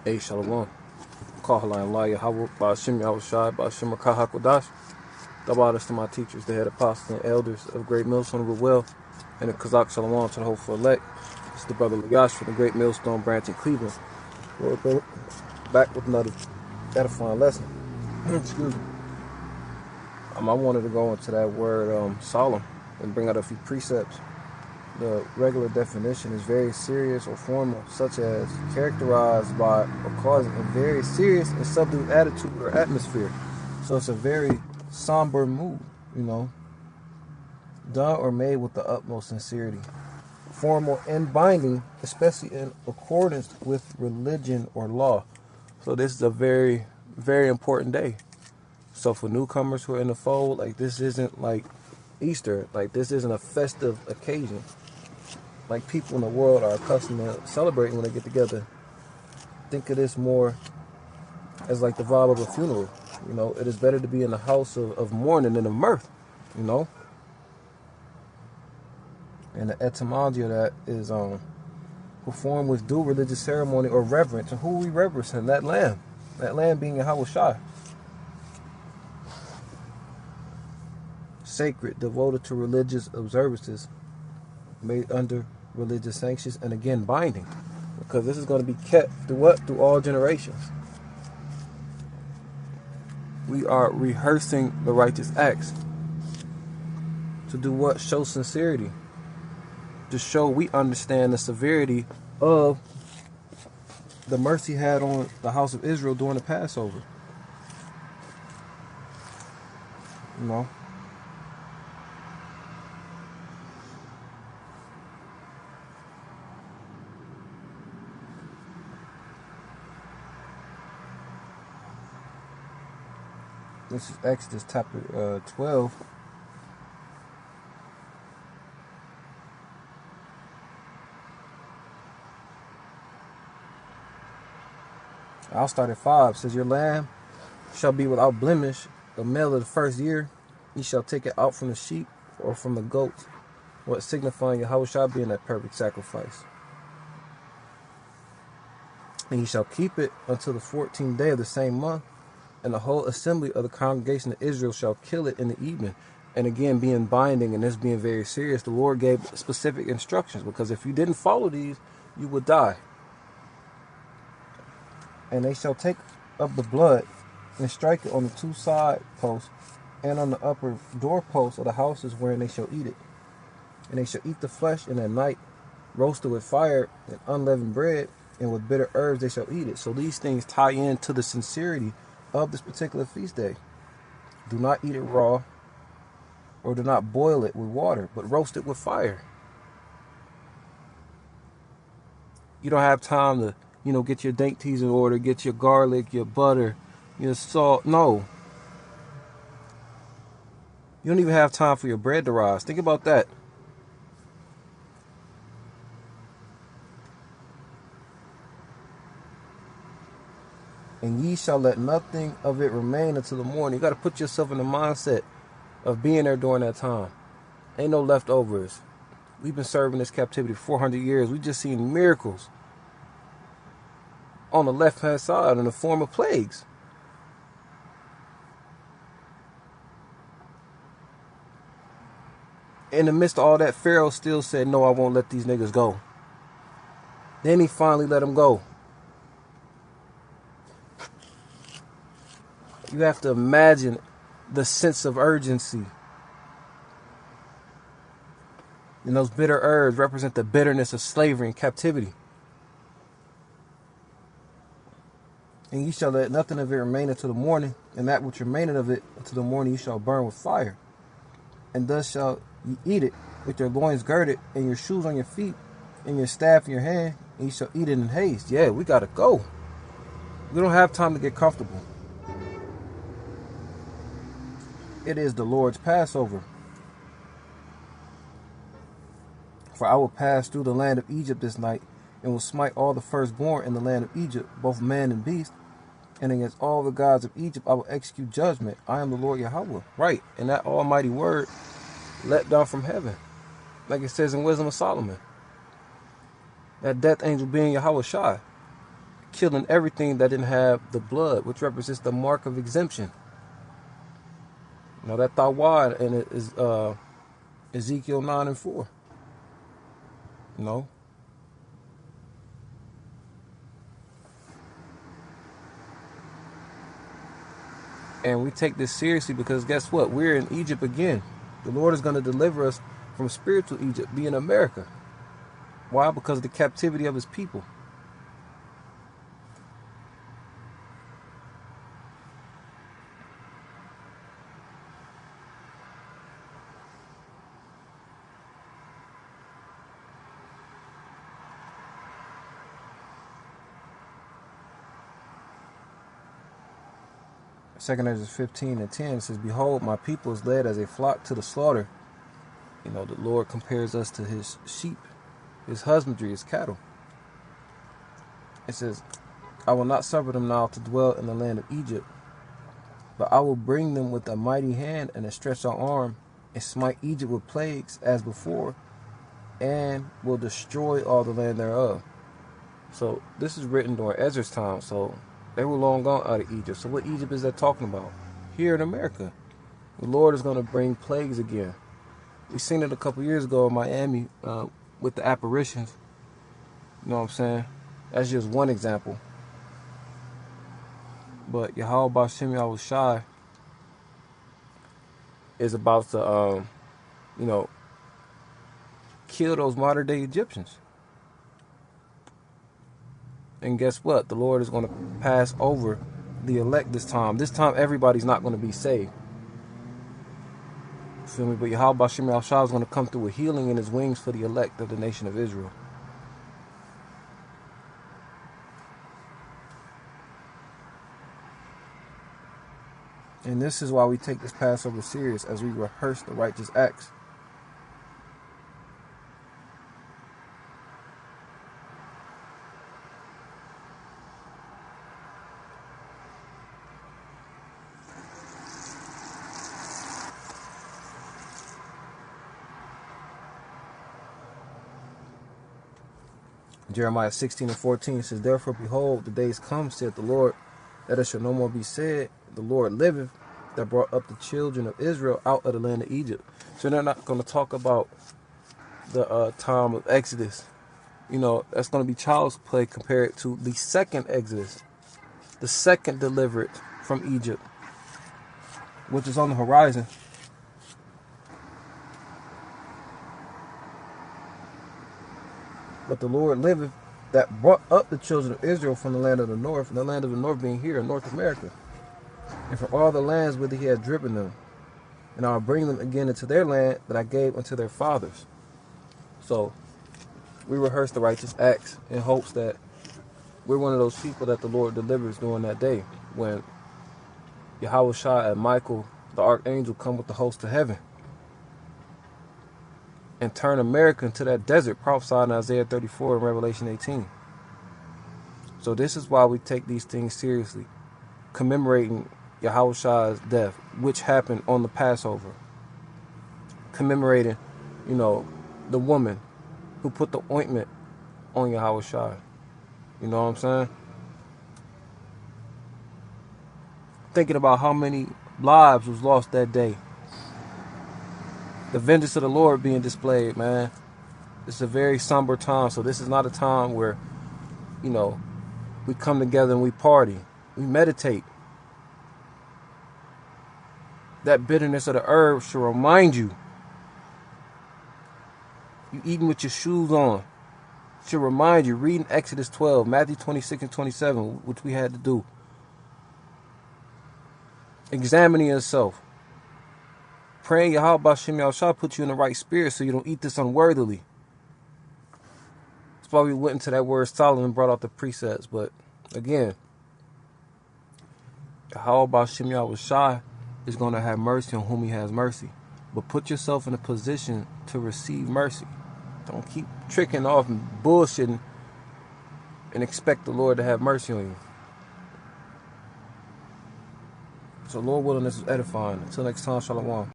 Hey, Shalom. Kahala and Laya Hawa, Bashim Yahushai, Bashim Kahakwadash. Dabadas to my teachers, the head apostles and elders of Great Millstone of the Well, and the Kazakh Shalom to the hopeful elect. It's the brother Lagash from the Great Millstone branch in Cleveland. We're back with another edifying lesson. Excuse me. I wanted to go into that word solemn and bring out a few precepts. The regular definition is very serious or formal, such as characterized by or causing a very serious and subdued attitude or atmosphere. So it's a very somber mood, done or made with the utmost sincerity. Formal and binding, especially in accordance with religion or law. So this is a very, very important day. So for newcomers who are in the fold, like this isn't like Easter, like this isn't a festive occasion like people in the world are accustomed to celebrating when they get together. Think of this more as like the vibe of a funeral. It is better to be in the house of mourning than of mirth, And the etymology of that is perform with due religious ceremony or reverence. And who are we reverencing? That lamb. That lamb being Yahweh Shai. Sacred, devoted to religious observances, made under religious sanctions, and again binding, because this is going to be kept through all generations. We are rehearsing the righteous acts to do what? Show sincerity, to show we understand the severity of the mercy had on the house of Israel during the Passover. This is Exodus chapter 12. I'll start at 5. It says, your lamb shall be without blemish, the male of the first year. Ye shall take it out from the sheep or from the goats, what signifying Yahweh shall be in that perfect sacrifice. And ye shall keep it until the 14th day of the same month. And the whole assembly of the congregation of Israel shall kill it in the evening. And again, being binding and this being very serious, the Lord gave specific instructions, because if you didn't follow these, you would die. And they shall take of the blood and strike it on the 2 side posts and on the upper doorposts of the houses wherein they shall eat it. And they shall eat the flesh in the night, roasted with fire and unleavened bread, and with bitter herbs they shall eat it. So these things tie into the sincerity of this particular feast day. Do not eat it raw, or do not boil it with water, but roast it with fire. You don't have time to, get your dainties in order, get your garlic, your butter, your salt. No. You don't even have time for your bread to rise. Think about that. And ye shall let nothing of it remain until the morning. You got to put yourself in the mindset of being there during that time. Ain't no leftovers. We've been serving this captivity for 400 years. We just seen miracles on the left-hand side in the form of plagues. In the midst of all that, Pharaoh still said, no, I won't let these niggas go. Then he finally let them go. You have to imagine the sense of urgency. And those bitter herbs represent the bitterness of slavery and captivity. And ye shall let nothing of it remain until the morning, and that which remaineth of it until the morning you shall burn with fire. And thus shall ye eat it with your loins girded, and your shoes on your feet, and your staff in your hand, and ye shall eat it in haste. Yeah, we gotta go. We don't have time to get comfortable. It is the Lord's Passover. For I will pass through the land of Egypt this night, and will smite all the firstborn in the land of Egypt, both man and beast. And against all the gods of Egypt I will execute judgment. I am the Lord Yahweh. Right, and that almighty word let down from heaven, like it says in Wisdom of Solomon. That death angel being Yahweh Shai. killing everything that didn't have the blood, which represents the mark of exemption. Now that tawad, and it is Ezekiel 9:4. You know. And we take this seriously because guess what? We're in Egypt again. The Lord is going to deliver us from spiritual Egypt, being America. Why? Because of the captivity of his people. Second Ezra 15:10 says, "Behold, my people is led as a flock to the slaughter." You know, the Lord compares us to his sheep, his husbandry, his cattle. It says, "I will not suffer them now to dwell in the land of Egypt, but I will bring them with a mighty hand and a stretched out arm, and smite Egypt with plagues as before, and will destroy all the land thereof." So this is written during Ezra's time, so they were long gone out of Egypt. So what Egypt is that talking about? Here in America. The Lord is going to bring plagues again. We seen it a couple years ago in Miami with the apparitions. You know what I'm saying? That's just one example. But Yahweh Ba'Shem Yahushai is about to, kill those modern day Egyptians. And guess what? The Lord is going to pass over the elect this time. This time, everybody's not going to be saved. Feel me? But Yahweh Ba'Shem Yahushua is going to come through with healing in his wings for the elect of the nation of Israel. And this is why we take this Passover serious, as we rehearse the righteous acts. Jeremiah 16:14 says, "Therefore, behold, the days come, saith the Lord, that it shall no more be said, the Lord liveth, that brought up the children of Israel out of the land of Egypt." So they're not going to talk about the time of Exodus. You know, that's going to be child's play compared to the second Exodus, the second delivered from Egypt, which is on the horizon. But the Lord liveth, that brought up the children of Israel from the land of the north, and the land of the north being here in North America, and from all the lands whither he had driven them. And I'll bring them again into their land that I gave unto their fathers. So we rehearse the righteous acts in hopes that we're one of those people that the Lord delivers during that day, when Yahushua and Michael, the archangel, come with the host of heaven and turn America into that desert prophesied in Isaiah 34 and Revelation 18. So this is why we take these things seriously, commemorating Yahushua's death, which happened on the Passover, commemorating, the woman who put the ointment on Yahushua. You know what I'm saying? Thinking about how many lives was lost that day. The vengeance of the Lord being displayed, man. It's a very somber time. So this is not a time where, we come together and we party. We meditate. That bitterness of the herb should remind you. You eating with your shoes on. Should remind you. Reading Exodus 12, Matthew 26 and 27, which we had to do. Examining yourself. Praying Yahweh Ba'Shem Yahushua put you in the right spirit so you don't eat this unworthily. That's why we went into that word Solemn and brought out the precepts. But again, Yahweh Ba'Shem Yahushua is going to have mercy on whom he has mercy. But put yourself in a position to receive mercy. Don't keep tricking off and bullshitting and expect the Lord to have mercy on you. So Lord willing, this is edifying. Until next time, Shalom.